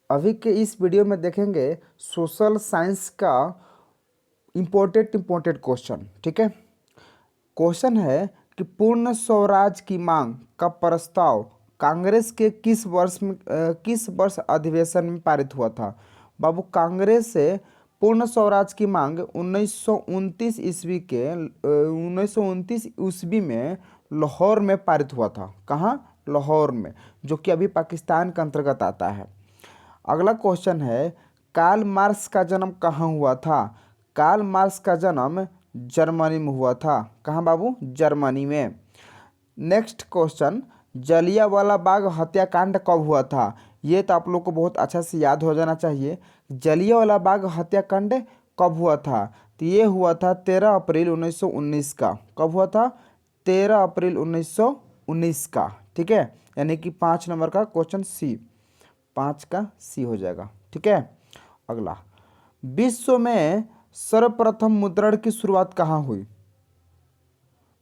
अभी के इस वीडियो में देखेंगे सोशल साइंस का इम्पोर्टेंट क्वेश्चन। ठीक है, क्वेश्चन है कि पूर्ण स्वराज की मांग का प्रस्ताव कांग्रेस के किस वर्ष अधिवेशन में पारित हुआ था। बाबू, कांग्रेस से पूर्ण स्वराज की मांग 1929 ईस्वी के 1929 ईस्वी में लाहौर में पारित हुआ था। कहाँ? लाहौर में, जो कि अभी पाकिस्तान के अंतर्गत आता है। अगला क्वेश्चन है, कार्ल मार्क्स का जन्म कहाँ हुआ था। कार्ल मार्क्स का जन्म जर्मनी में हुआ था। कहाँ बाबू? जर्मनी में। नेक्स्ट क्वेश्चन, जलियांवाला बाग हत्याकांड कब हुआ था। ये तो आप लोग को बहुत अच्छा से याद हो जाना चाहिए। जलियांवाला बाग हत्याकांड कब हुआ था? तो ये हुआ था 13 अप्रैल 1919 का। कब हुआ था? 13 अप्रैल 1919 का। ठीक है, यानी कि 5 नंबर का क्वेश्चन सी, 5 का सी हो जाएगा। ठीक है, अगला, विश्व में सर्वप्रथम मुद्रण की शुरुआत कहाँ हुई।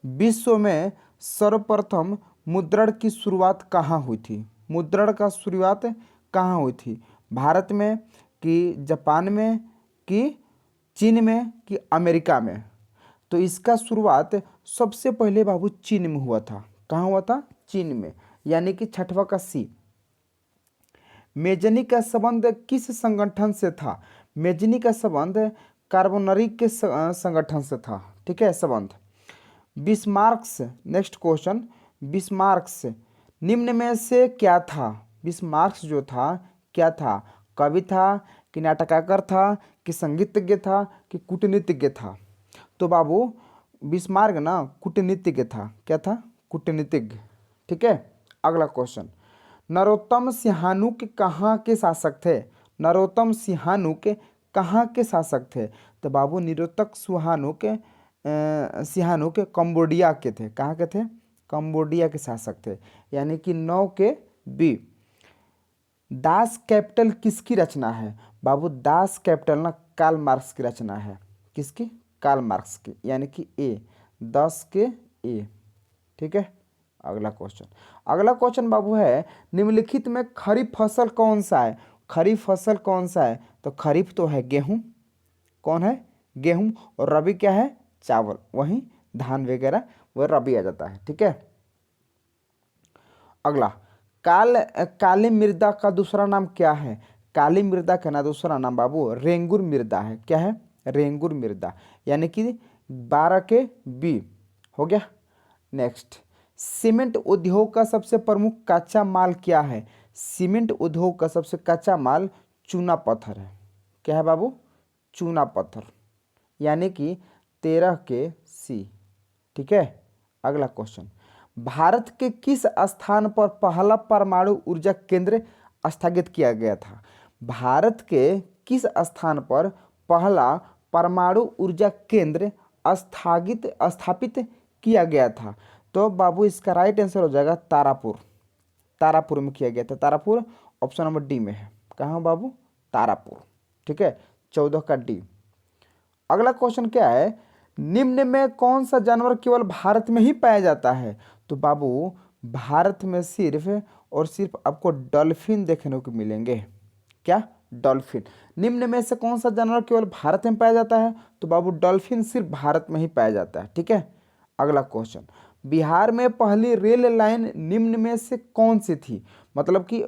विश्व में सर्वप्रथम मुद्रण की शुरुआत कहाँ हुई थी। मुद्रण का शुरुआत कहाँ हुई थी? भारत में कि जापान में कि चीन में कि अमेरिका में? तो इसका शुरुआत सबसे पहले बाबू चीन में हुआ था। कहाँ हुआ था? चीन में, यानी कि 6वां का सी। मेजनी का संबंध किस संगठन से था? मेजनी का संबंध कार्बोनरी के संगठन से था। ठीक है, संबंध। बिस्मार्क्स, नेक्स्ट क्वेश्चन, बिस्मार्क्स निम्न में से क्या था? बिस्मार्क्स जो था क्या था? कवि था कि नाटककार था कि संगीतज्ञ था कि कूटनीतिज्ञ था? तो बाबू बिस्मार्क ना कूटनीतिज्ञ था। क्या था? कूटनीतिज्ञ। ठीक है, अगला क्वेश्चन, नरोत्तम सिंहानुक कहाँ के शासक थे। नरोत्तम सिंहानुक कहाँ के शासक थे? तो बाबू निरोत्तक सिंहानुक कंबोडिया के थे। कहाँ के थे? कंबोडिया के शासक थे, यानी कि 9 के बी। दास कैपिटल किसकी रचना है? बाबू दास कैपिटल ना कार्ल मार्क्स की रचना है। किसकी? कार्ल मार्क्स की, यानी कि ए, 10 के ए। ठीक है, अगला क्वेश्चन। अगला क्वेश्चन बाबू है, निम्नलिखित में खरीफ फसल कौन सा है। खरीफ फसल कौन सा है? तो खरीफ तो है गेहूं। कौन है? गेहूं। और रबी क्या है? चावल। वहीं धान वगैरह वह रबी आ जाता है। ठीक है, अगला, काली मृदा का दूसरा नाम क्या है? काली मृदा का ना दूसरा नाम बाबू रेंगुर मृदा है। क्या है? रेंगुर मृदा, यानी कि 12 के बी हो गया। नेक्स्ट, सीमेंट उद्योग का सबसे प्रमुख कच्चा माल क्या है? सीमेंट उद्योग का सबसे कच्चा माल चूना पत्थर है। क्या है बाबू? चूना पत्थर, यानी कि 13 के सी। ठीक है, अगला क्वेश्चन, भारत के किस स्थान पर पहला परमाणु ऊर्जा केंद्र स्थापित किया गया था? भारत के किस स्थान पर पहला परमाणु ऊर्जा केंद्र स्थापित किया गया था? तो बाबू इसका राइट आंसर हो जाएगा तारापुर। तारापुर में किया गया था। तारापुर ऑप्शन नंबर डी में है। कहाँ बाबू? तारापुर। ठीक है, 14 का डी। अगला क्वेश्चन क्या है, निम्न में कौन सा जानवर केवल भारत में ही पाया जाता है? तो बाबू भारत में सिर्फ और सिर्फ आपको डॉल्फिन देखने को मिलेंगे। क्या? डॉल्फिन। निम्न में से कौन सा जानवर केवल भारत में पाया जाता है? तो बाबू डॉल्फिन सिर्फ भारत में ही पाया जाता है। ठीक है, अगला क्वेश्चन, बिहार में पहली रेल लाइन निम्न में से कौन सी थी? मतलब कि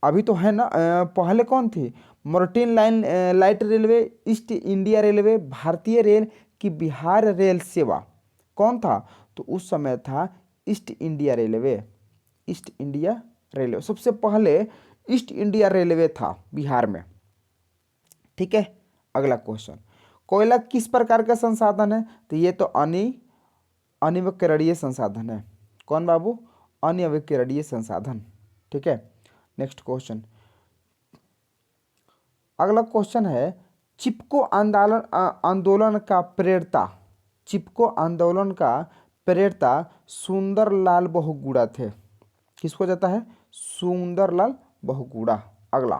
अभी तो है ना, पहले कौन थी? Martin line, light railway, east India railway, भारतीय रेल की बिहार रेल सेवा, कौन था? तो उस समय था east India railway. East India railway सबसे पहले ईस्ट इंडिया रेलवे था बिहार में। ठीक है, अगला क्वेश्चन, कोयला किस प्रकार का संसाधन है? तो ये तो अनवीकरणीय संसाधन है। कौन बाबू? अनवीकरणीय संसाधन। ठीक है, नेक्स्ट क्वेश्चन, अगला क्वेश्चन है, चिपको आंदोलन का प्रेरता, चिपको आंदोलन का प्रेरता सुंदरलाल बहुगुणा थे। किसको जाता है? सुंदरलाल बहुगुणा। अगला,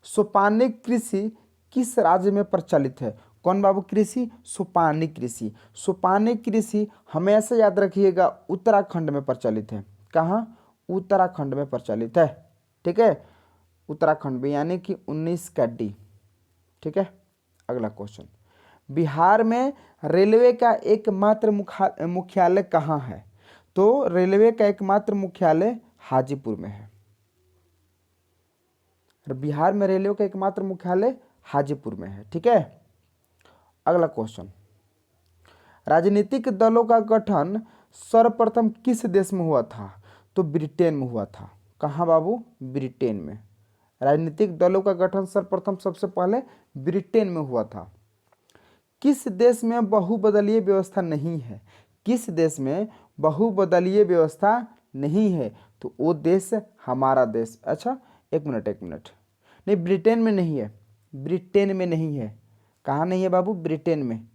सोपानिक कृषि किस राज्य में प्रचलित है? कौन बाबू कृषि? सोपानिक कृषि। सोपानिक कृषि हमेशा याद रखिएगा उत्तराखंड में प्रचलित है। कहाँ? उत्तराखंड में प्रचलित है। ठीक है, उत्तराखंड में, यानी कि 19 का डी। ठीक है, अगला क्वेश्चन, बिहार में रेलवे का एकमात्र मुख्यालय कहाँ है? तो रेलवे का एकमात्र मुख्यालय हाजीपुर में है। बिहार में रेलवे का एकमात्र मुख्यालय हाजीपुर में है। ठीक है, अगला क्वेश्चन, राजनीतिक दलों का गठन सर्वप्रथम किस देश में हुआ था? तो ब्रिटेन में हुआ था। कहाँ बाबू? ब्रिटेन में। राजनीतिक दलों का गठन सर्वप्रथम सबसे पहले ब्रिटेन में हुआ था। किस देश में बहुबदलीय व्यवस्था नहीं है? किस देश में बहुबदलीय व्यवस्था नहीं है? तो वो देश हमारा देश। अच्छा, एक मिनट, नहीं, ब्रिटेन में नहीं है, ब्रिटेन में नहीं है। कहाँ नहीं है बाबू? ब्रिटेन में।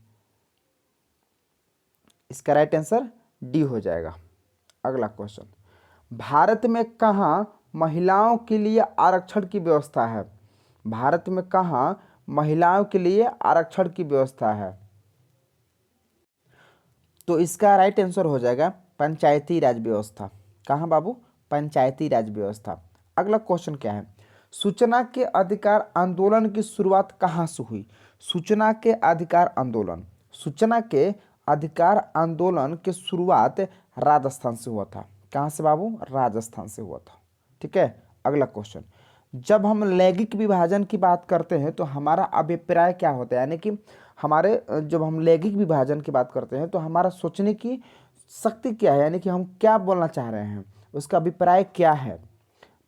इसका राइट आंसर डी हो जाएगा। अगला क्वेश्चन, भारत में कहाँ महिलाओं के लिए आरक्षण की व्यवस्था है? भारत में कहाँ महिलाओं के लिए आरक्षण की व्यवस्था है? तो इसका राइट आंसर हो जाएगा पंचायती राज व्यवस्था। कहाँ बाबू? पंचायती राज व्यवस्था। अगला क्वेश्चन क्या है, सूचना के अधिकार आंदोलन की शुरुआत कहाँ से हुई? सूचना के अधिकार आंदोलन, सूचना के अधिकार आंदोलन की शुरुआत राजस्थान से हुआ था। कहाँ से बाबू? राजस्थान से हुआ था। ठीक है, अगला क्वेश्चन, जब हम लैंगिक विभाजन की बात करते हैं तो हमारा अभिप्राय क्या होता है? यानी कि हमारे जब हम लैंगिक विभाजन की बात करते हैं तो हमारा सोचने की शक्ति क्या है, यानी कि हम क्या बोलना चाह रहे हैं, उसका अभिप्राय क्या है?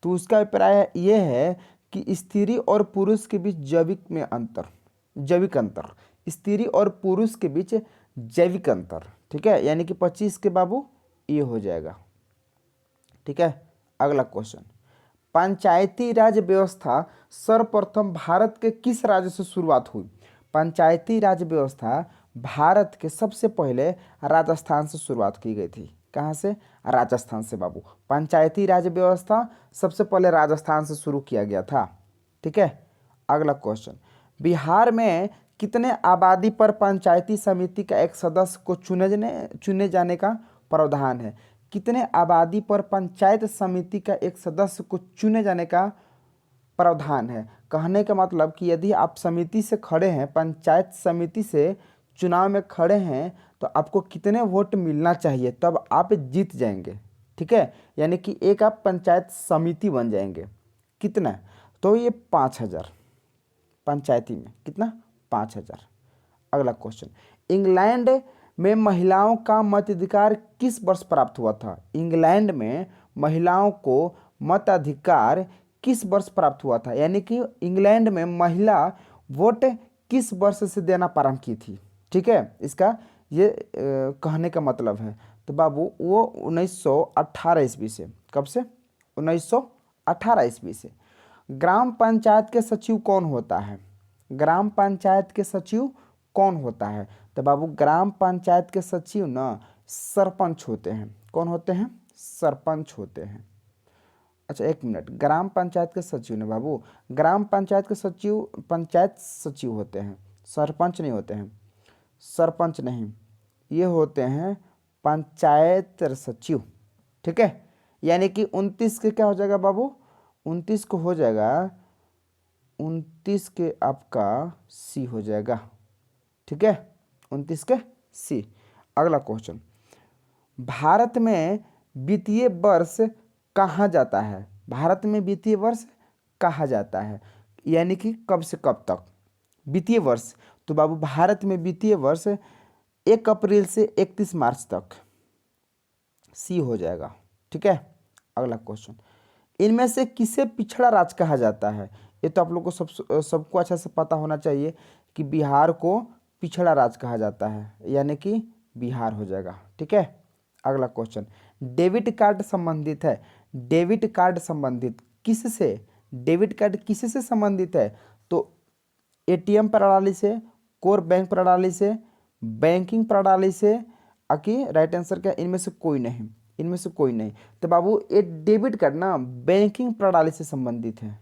तो उसका अभिप्राय ये है कि स्त्री और पुरुष के बीच जैविक अंतर, स्त्री और पुरुष के बीच जैविक अंतर। ठीक है, यानी कि 25 के बाबू ये हो जाएगा। ठीक है, अगला क्वेश्चन, पंचायती राज व्यवस्था सर्वप्रथम भारत के किस राज्य से शुरुआत हुई? पंचायती राज व्यवस्था भारत के सबसे पहले राजस्थान से शुरुआत की गई थी। कहाँ से? राजस्थान से बाबू। पंचायती राज व्यवस्था सबसे पहले राजस्थान से शुरू किया गया था। ठीक है, अगला क्वेश्चन, बिहार में कितने आबादी पर पंचायती समिति का एक सदस्य को चुने जाने का प्रावधान है? कितने आबादी पर पंचायत समिति का एक सदस्य को चुने जाने का प्रावधान है? कहने का मतलब कि यदि आप समिति से खड़े हैं, पंचायत समिति से चुनाव में खड़े हैं, तो आपको कितने वोट मिलना चाहिए तब आप जीत जाएंगे। ठीक है, यानी कि एक आप पंचायत समिति बन जाएंगे। कितना? तो ये 5000 पंचायती में कितना? 5000। अगला क्वेश्चन, इंग्लैंड में महिलाओं का मताधिकार किस वर्ष प्राप्त हुआ था? इंग्लैंड में महिलाओं को मताधिकार किस वर्ष प्राप्त हुआ था? यानी कि इंग्लैंड में महिला वोट किस वर्ष से देना प्रारंभ की थी? ठीक है, इसका ये कहने का मतलब है। तो बाबू वो 1918 ईस्वी से। कब से? 1918 ईस्वी से। ग्राम पंचायत के सचिव कौन होता है? ग्राम पंचायत के सचिव कौन होता है? तो बाबू ग्राम पंचायत के सचिव ना सरपंच होते हैं। कौन होते हैं? सरपंच होते हैं। अच्छा, एक मिनट, ग्राम पंचायत के सचिव ने बाबू, ग्राम पंचायत के सचिव पंचायत सचिव होते हैं, सरपंच नहीं होते हैं। सरपंच नहीं, ये होते हैं पंचायत सचिव। ठीक है, यानी कि 29 के क्या हो जाएगा बाबू? 29 को हो जाएगा, 29 के आपका सी हो जाएगा। ठीक है, 29 के सी। अगला क्वेश्चन, भारत में वित्तीय वर्ष कहाँ जाता है? भारत में वित्तीय वर्ष कहाँ जाता है, यानी कि कब से कब तक वित्तीय वर्ष? तो बाबू भारत में वित्तीय वर्ष 1 अप्रैल से 31 मार्च तक। सी हो जाएगा। ठीक है, अगला क्वेश्चन, इनमें से किसे पिछड़ा राज्य कहा जाता है? ये तो आप लोग को सबको अच्छा से पता होना चाहिए कि बिहार को पिछड़ा राज्य कहा जाता है, यानी कि बिहार हो जाएगा। ठीक है, अगला क्वेश्चन, डेबिट कार्ड संबंधित है। डेबिट कार्ड संबंधित किससे? डेबिट कार्ड किससे संबंधित है? तो एटीएम प्रणाली से, कोर बैंक प्रणाली से, बैंकिंग प्रणाली से, आकि राइट आंसर क्या? इनमें से कोई नहीं, इनमें से कोई नहीं। तो बाबू ये डेबिट कार्ड ना बैंकिंग प्रणाली से संबंधित है,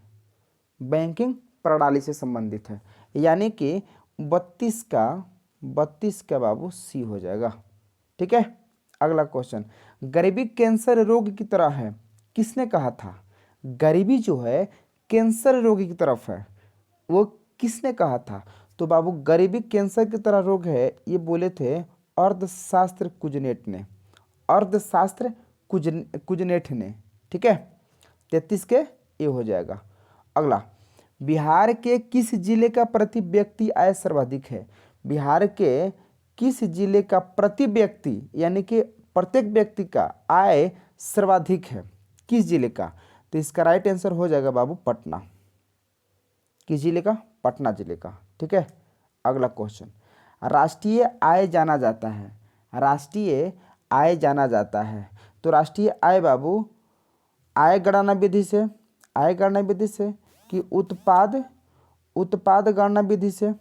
बैंकिंग प्रणाली से संबंधित है, यानी कि 32 का बाबू सी हो जाएगा। ठीक है, अगला क्वेश्चन, गरीबी कैंसर रोग की तरह है, किसने कहा था? गरीबी जो है कैंसर रोगी की तरफ है। वो किसने कहा था? तो बाबू गरीबी कैंसर की तरह रोग है, ये बोले थे अर्थशास्त्र कुजनेट ने, अर्थशास्त्र कुजनेट ने। ठीक है, 33 के ये हो जाएगा। अगला, बिहार के किस जिले का प्रति व्यक्ति आय सर्वाधिक है? बिहार के किस जिले का प्रति व्यक्ति यानी कि प्रत्येक व्यक्ति का आय सर्वाधिक है, किस जिले का? तो इसका राइट आंसर हो जाएगा बाबू पटना। किस जिले का? पटना जिले का। ठीक है, अगला क्वेश्चन, राष्ट्रीय आय जाना जाता है, राष्ट्रीय आय जाना जाता है। तो राष्ट्रीय आय बाबू आय गणना विधि से, आय गणना विधि से कि उत्पाद गणना विधि से,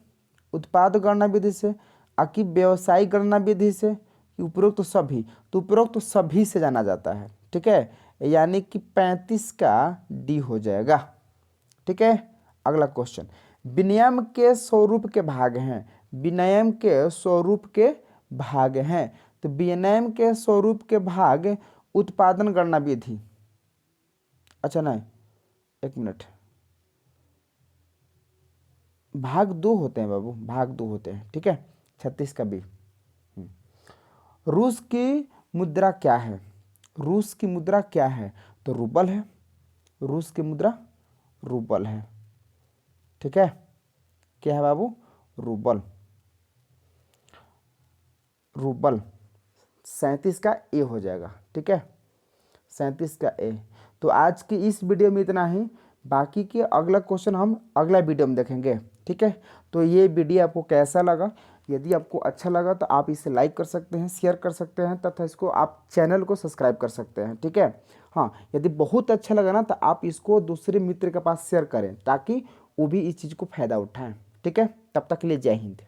उत्पाद गणना विधि से कि व्यवसायिक गणना विधि से कि उपरोक्त सभी? तो उपरोक्त सभी से जाना जाता है। ठीक है, यानी कि 35 का डी हो जाएगा। ठीक है, अगला क्वेश्चन, विनिमय के स्वरूप के भाग हैं, विनिमय के स्वरूप के भाग हैं। तो विनिमय के स्वरूप के भाग उत्पादन गणना विधि, अच्छा नहीं, एक मिनट, भाग 2 होते हैं बाबू, भाग 2 होते हैं। ठीक है, 36 का बी। रूस की मुद्रा क्या है? रूस की मुद्रा क्या है? तो रूबल है, रूस की मुद्रा रूबल है। ठीक है, क्या है बाबू? Rouble, rouble. 37 का ए हो जाएगा। ठीक है, 37 का ए। तो आज की इस वीडियो में इतना ही, बाकी के अगला क्वेश्चन हम अगला वीडियो में देखेंगे। ठीक है, तो ये वीडियो आपको कैसा लगा? यदि आपको अच्छा लगा तो आप इसे लाइक कर सकते हैं, शेयर कर सकते हैं तथा इसको आप चैनल को सब्सक्राइब कर सकते हैं। ठीक है, हाँ, यदि बहुत अच्छा लगा ना तो आप इसको दूसरे मित्र के पास शेयर करें ताकि वो भी इस चीज़ को फ़ायदा उठाएं। ठीक है, तब तक के लिए जय हिंद।